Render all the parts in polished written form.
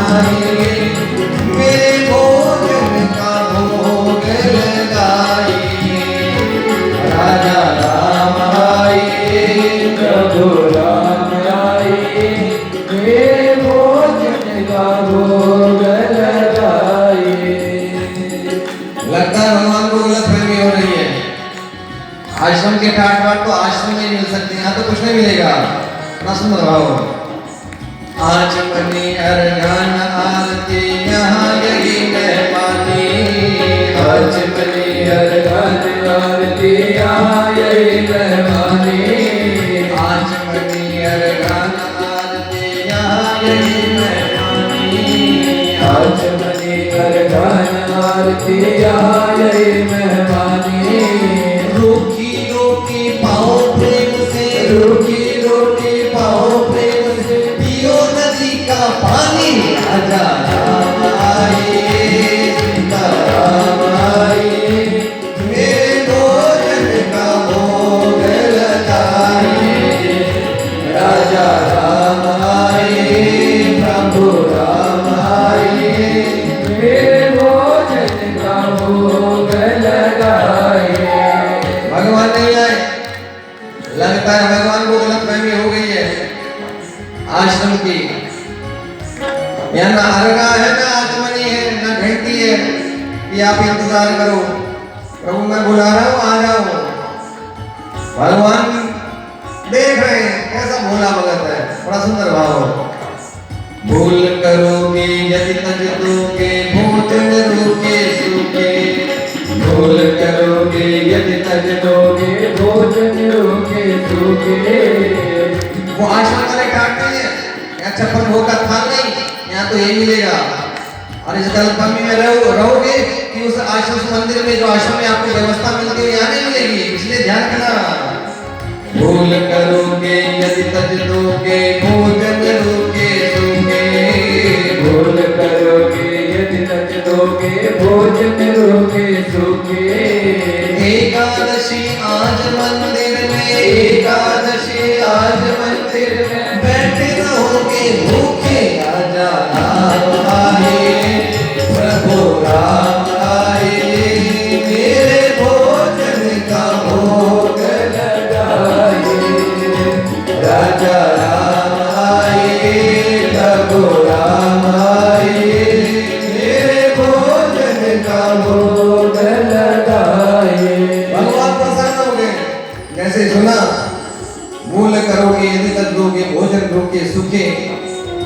आए, मेरे भोजन का भोग लगाए। राजा राम आए, प्रभु राम आए, मेरे भोजन का भोग लगाए। लगता है भगवान को गलतफहमी हो रही है। आश्रम के ठाट बाट तो आश्रम में ही मिल सकते हैं, यहाँ तो कुछ नहीं मिलेगा। ना सुंदर भाव आचमनी अर्घन आरती यहाँ यही मेहमानी। आचमनी अर्घन आरती यहाँ यही मेहमानी। आचमनी अर्घन आरती यहाँ यही मेहमानी। आचमनी अर्घन आरती यहाँ यही मेहमानी। रूखी रोटी पाओ प्रेम से, रूखी रोटी पाओ प्रेम से, पियो नदी का पानी। राजा राम आए, सीता राम आए, मेरे भोजन का भोग लगाए। राजा राम आए, प्रभु राम आए, मेरे भोजन का भोग लगाए। भगवान नहीं आए। लगता है भगवान को गलतफहमी हो गई है आश्रम की। यहाँ ना अर्घा है, ना आचमनी है, ना घंटी है कि आप इंतजार करो, प्रभु मैं बुला रहा हूँ, आ जाओ। भगवान देख रहे हैं कैसा भोला भगत है। बड़ा सुंदर भाव। भूल करोगे यदि तज दोगे, भोजन रूखे सूखे। भूल करोगे यदि तज दोगे, भोजन रूखे सूखे। वो आश्रम वाले काटते हैं, यहाँ छप्पन भोग का थाल नहीं, यहाँ तो यही मिलेगा। और इस गलतफहमी में रहोगे कि उस आश्रम मंदिर में जो आश्रम में आपको व्यवस्था मिलती है यहाँ नहीं मिलेगी, इसलिए ध्यान रखना। भूल करोगे यदि तज दोगे, भोजन रूखे सूखे। भूल करोगे यदि तज दोगे, भोजन रूखे सूखे। एकादशी आज मंदिर में, एकादशी आज मंदिर में, बैठे रहोगे भूखे। राजा राम आए, प्रभु राम आए, मेरे भोजन का भोग लगाए। राजा राम आए, प्रभु राम आए, मेरे भोजन का भोग लगाए। भगवान प्रसन्न हो गए। जैसे सुना, भूल करोगे यदि तज दोगे, भोजन रूखे सूखे।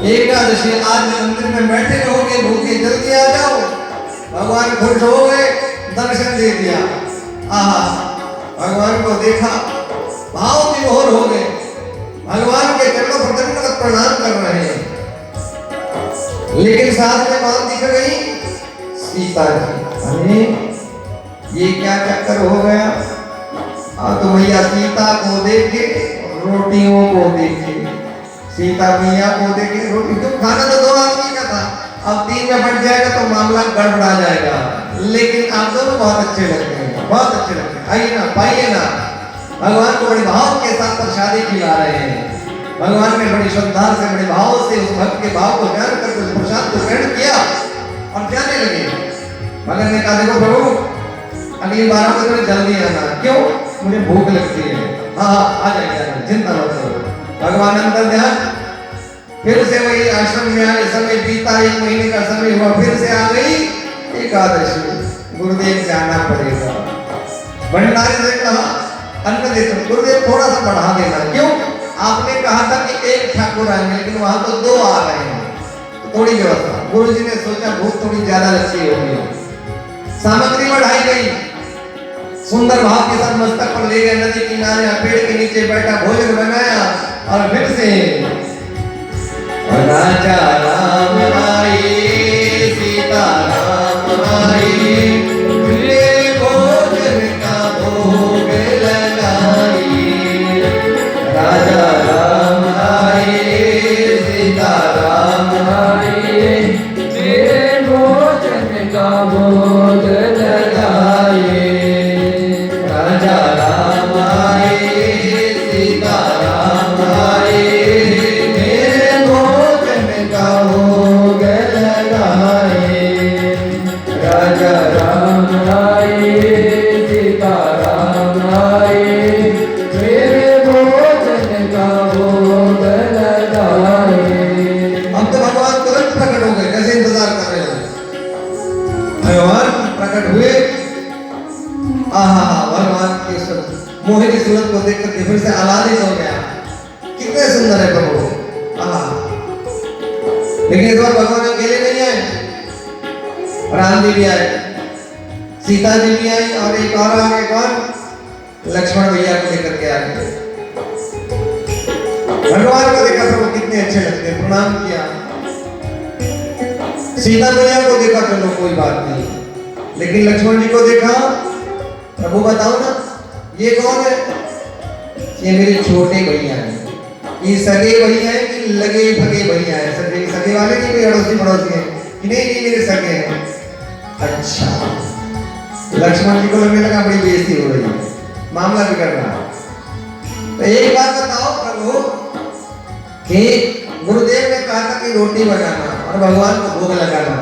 एकादशी आज मंदिर में बैठे रहोगे भूखे, जल्दी आ जाओ। भगवान खुश हो गए, दर्शन दे दिया। आहा, भगवान को देखा, भाव विभोर हो गए। भगवान के चरणों पर दंडवत प्रणाम कर रहे हैं। लेकिन साथ में कौन दिख गई? सीता जी। अरे ये क्या चक्कर हो गया? तो भैया सीता को देखे, रोटियों को देखे। सीता मैया को देखे, रोटी तो खाना तो दो आदमी का था, अब तीन में बट जाएगा तो मामला गड़बड़ा जाएगा। लेकिन आप दोनों बहुत अच्छे लगते हैं, बहुत अच्छे लगते हैं। आइए ना, पाइए ना। भगवान को बड़े भाव के साथ प्रसादी खिला रहे हैं। भगवान ने बड़ी श्रद्धा से, बड़े भाव से उस भक्त के भाव को जान कर उस प्रसाद को ग्रहण किया और जाने लगे। भगत ने कहा देखो प्रभु, अगली बार आप थोड़ी जल्दी आना। क्यों? मुझे भूख लगती है। हाँ आ जाएगा, चिंता मत करो। भगवान अंदर ध्यान, फिर से वही आश्रम में आए। समय बीता, 1 महीने का समय हुआ, फिर से आ गई एकादशी। गुरुदेव जाना पड़ेगा। भंडारी से कहा अन्न दे दो। गुरुदेव थोड़ा सा बढ़ा देना। क्यों? आपने कहा था कि 1 ठाकुर आएंगे, लेकिन वहां तो 2 आ रहे हैं, तो थोड़ी व्यवस्था। गुरु जी ने सोचा भूख थोड़ी ज्यादा लगती होगी, सामग्री बढ़ाई गई। सुंदर भाव के साथ मस्तक पर ले गए, नदी किनारे पेड़ के नीचे बैठा, भोजन बनाया और फिर से राजा राम आए, सीता राम आए, मेरे भोजन का भोग लगाए। राजा राम आए, सीता राम आए, मेरे भोजन का भोग लगाए। राजा राम आए, सीता राम आए, मेरे भोजन का भोग अकेले नहीं आए, राम जी भी आए, सीता जी भी आई, और एक और आ गए, कौन? लक्ष्मण भैया को लेकर के आ गए। भगवान को देखा प्रभु कितने अच्छे लगते हैं, प्रणाम किया। सीता मैया को देखा, चलो कोई बात नहीं, लेकिन लक्ष्मण जी को देखा, प्रभु बताओ ना ये कौन है? ये मेरे छोटे भैया हैं। ये सगे भैया हैं कि लगे भगे भैया हैं? सगे वाले नहीं, कोई अड़ोसी पड़ोसी हैं कि नहीं? नहीं, मेरे सगे हैं। अच्छा, लक्ष्मण जी को लगने लगा बड़ी बेइज्जती हो रही है, मामला बिगड़ रहा है। तो एक बात बताओ प्रभु कि गुरुदेव ने कहा था कि रोटी बनाना और भगवान को भोग लगाना,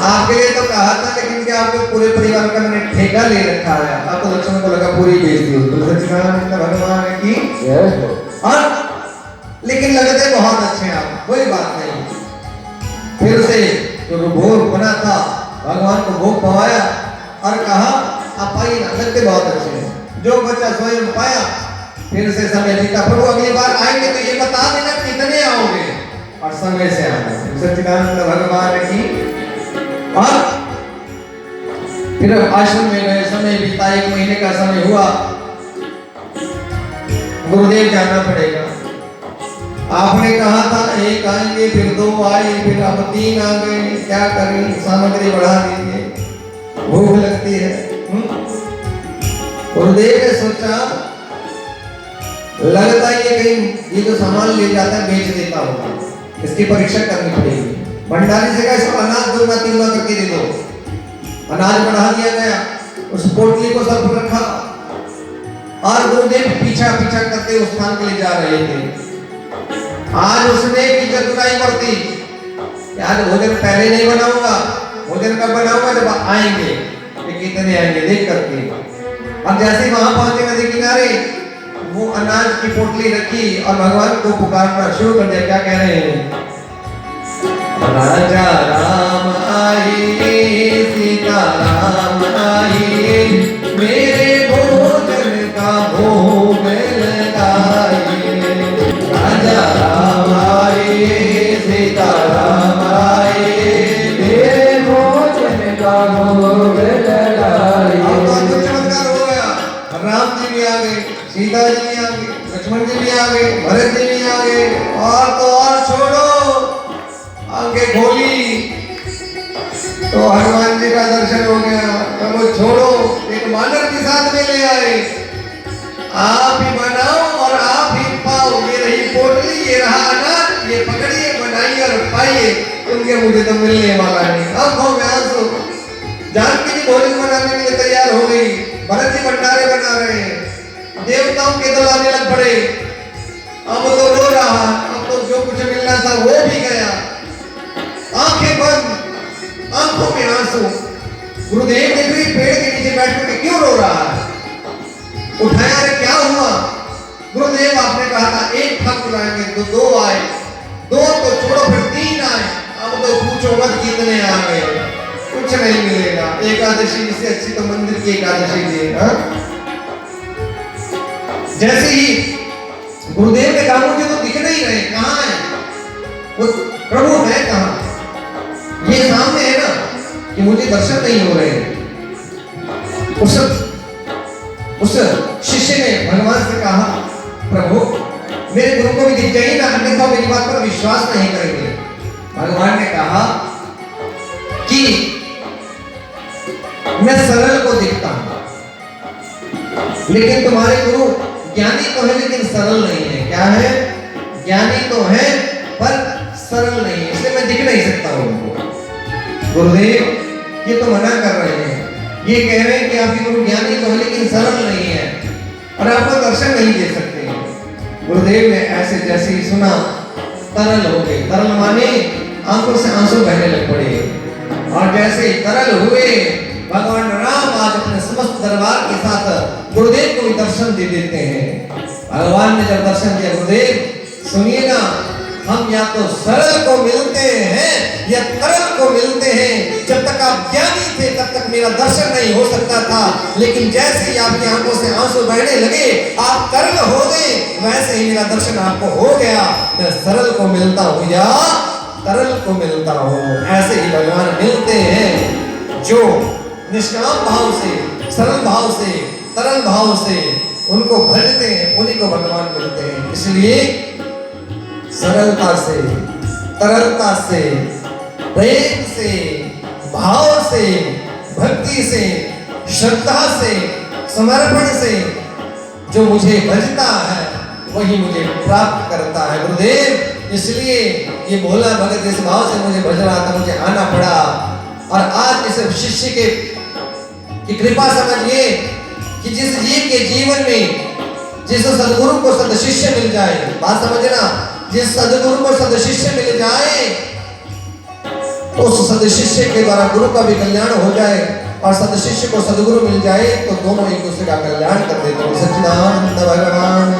आपके लिए तो कहा था, लेकिन क्या आपके पूरे परिवार का मैंने ठेका ले रखा है? आपको लक्ष्मण को लगा पूरी बेइज्जती हो, तो सच्चिदानंद भगवान की। और लेकिन लगते बहुत अच्छे हैं आप, कोई बात नहीं। फिर उसे जो भोग बना था भगवान को भोग पवाया और कहा आप आइए ना, लगते बहुत अच्छे हैं। जो बच्चा स्वयं पाया, फिर से समय बीता, प्रभु अगली बार आएंगे तो ये बता देना कितने आओगे और समय से आना। सच्चिदानंद भगवान की। और फिर आश्रम में गए, समय बीता, 1 महीने का समय हुआ, गुरुदेव जाना पड़ेगा। आपने कहा था 1 आएंगे, फिर 2 आए, फिर अब 3 आ गए, क्या करें? सामग्री बढ़ा दीजिए, भूख लगती है। गुरुदेव ने सोचा लगता है ये कहीं ये जो सामान ले जाता है बेच देता होगा, इसकी परीक्षा करनी पड़ेगी। भंडारी से कहा इसको अनाज 2 गुना 3 गुना करके दे दो। अनाज बढ़ा दिया गया, उस पोटली को सब रखा, और गुरुदेव पीछा पीछा करते उस स्थान के लिए जा रहे थे। आज उसने की चतुराई बरती, आज भोजन पहले नहीं बनाऊंगा, भोजन कब बनाऊंगा? जब आएंगे, ये कितने आएंगे देख करके। अब जैसे वहां पहुंचे नदी किनारे, वो अनाज की पोटली रखी और भगवान को पुकारना शुरू कर दिया। क्या कह रहे हैं? राजा राम आए, सीता राम आए, मेरे भोजन का भोग लगाए। राजा राम आए, सीता राम आए, मेरे भोजन का भोग लगाए। अब तो चमत्कार हो गया, राम जी भी आ गए, सीता जी भी आ गए, लक्ष्मण जी भी आ गए, भरत जी भी आ गए, और तो और छोड़ो, आंखें खोली तो हनुमान जी का दर्शन हो गया। तो छोड़ो, एक मानव के साथ में ले आए, आप ही बनाओ और आप ही पाओ, ये रही पोटली, ये रहा अनाज, ये पकड़िए, बनाइए और पाइए, क्योंकि मुझे तो मिलने वाला नहीं। आंखों में आंसू। जानकी जी भोजन बनाने के लिए तैयार हो गई, भरत जी भंडारे बना रहे हैं, देवताओं के दल आने लग पड़े। अब तो रो रहा, अब तो जो कुछ मिलना था वो भी गया, आंखें बंद, आंखों में आंसू। गुरुदेव ने भी पेड़ के नीचे बैठ कर क्यों रो रहा है? उठाया, अरे क्या हुआ? गुरुदेव आपने कहा था 1 ठाकुर आएंगे, तो 2 आए, 2 तो छोड़ो, फिर 3 आए, अब तो पूछो मत कितने आ गए, कुछ नहीं मिलेगा। एकादशी से अच्छी तो मंदिर की एकादशी थी। जैसे ही गुरुदेव ने कहा मुझे तो दिख नहीं रहे, कहाँ है वो प्रभु? है कहाँ? ये सामने है ना, कि मुझे दर्शन नहीं हो रहे। उस शिष्य ने भगवान से कहा प्रभु मेरे गुरु को भी दिख जाइए ना, अन्यथा मेरी बात पर विश्वास नहीं करेंगे। भगवान ने कहा कि मैं सरल को दिखता हूं, लेकिन तुम्हारे गुरु ज्ञानी तो है लेकिन सरल नहीं है। क्या है? ज्ञानी तो है पर सरल नहीं है, इसलिए मैं दिख नहीं सकता उनको। गुरुदेव ये तो मना कर रहे हैं, ये कह रहे हैं कि आपके गुरु ज्ञानी तो है लेकिन सरल नहीं है और आपको दर्शन नहीं दे सकते हैं। गुरुदेव ने ऐसे जैसे ही सुना तरल हो गए। तरल माने आंखों से आंसू बहने लग पड़े, और जैसे ही तरल हुए भगवान राम आज अपने समस्त दरबार के साथ गुरुदेव को भी दर्शन दे देते हैं। भगवान ने जब दर्शन दिया, गुरुदेव सुनिए ना, हम या तो सरल को मिलते हैं या तरल को मिलते हैं। जब तक आप ज्ञानी थे तब तक मेरा दर्शन नहीं हो सकता था, लेकिन जैसे ही आपकी आंखों से आंसू बहने लगे, आप तरल हो गए, वैसे ही मेरा दर्शन आपको हो गया। मैं सरल को मिलता हूँ या तरल को मिलता हो। ऐसे ही भगवान मिलते हैं जो निष्काम भाव से, सरल भाव से, तरल भाव से उनको भजते हैं, उन्हीं को भगवान मिलते हैं। इसलिए सरलता से, तरलता से, प्रेम से, भाव से, भक्ति से, श्रद्धा से, समर्पण से जो मुझे भजता है वही मुझे प्राप्त करता है गुरुदेव। इसलिए ये भोला भगत इस भाव से मुझे भज रहा था, मुझे आना पड़ा। और आज इस शिष्य की कृपा समझिए कि जिस जीव के जीवन में जिस सदगुरु को सद शिष्य मिल जाए, बात समझना, जिस सदगुरु को सद शिष्य मिल जाए उस सद शिष्य के द्वारा गुरु का भी कल्याण हो जाए और सद शिष्य को सदगुरु मिल जाए तो दोनों एक दूसरे का कल्याण कर देते हैं। सच्चिदानंद भगवान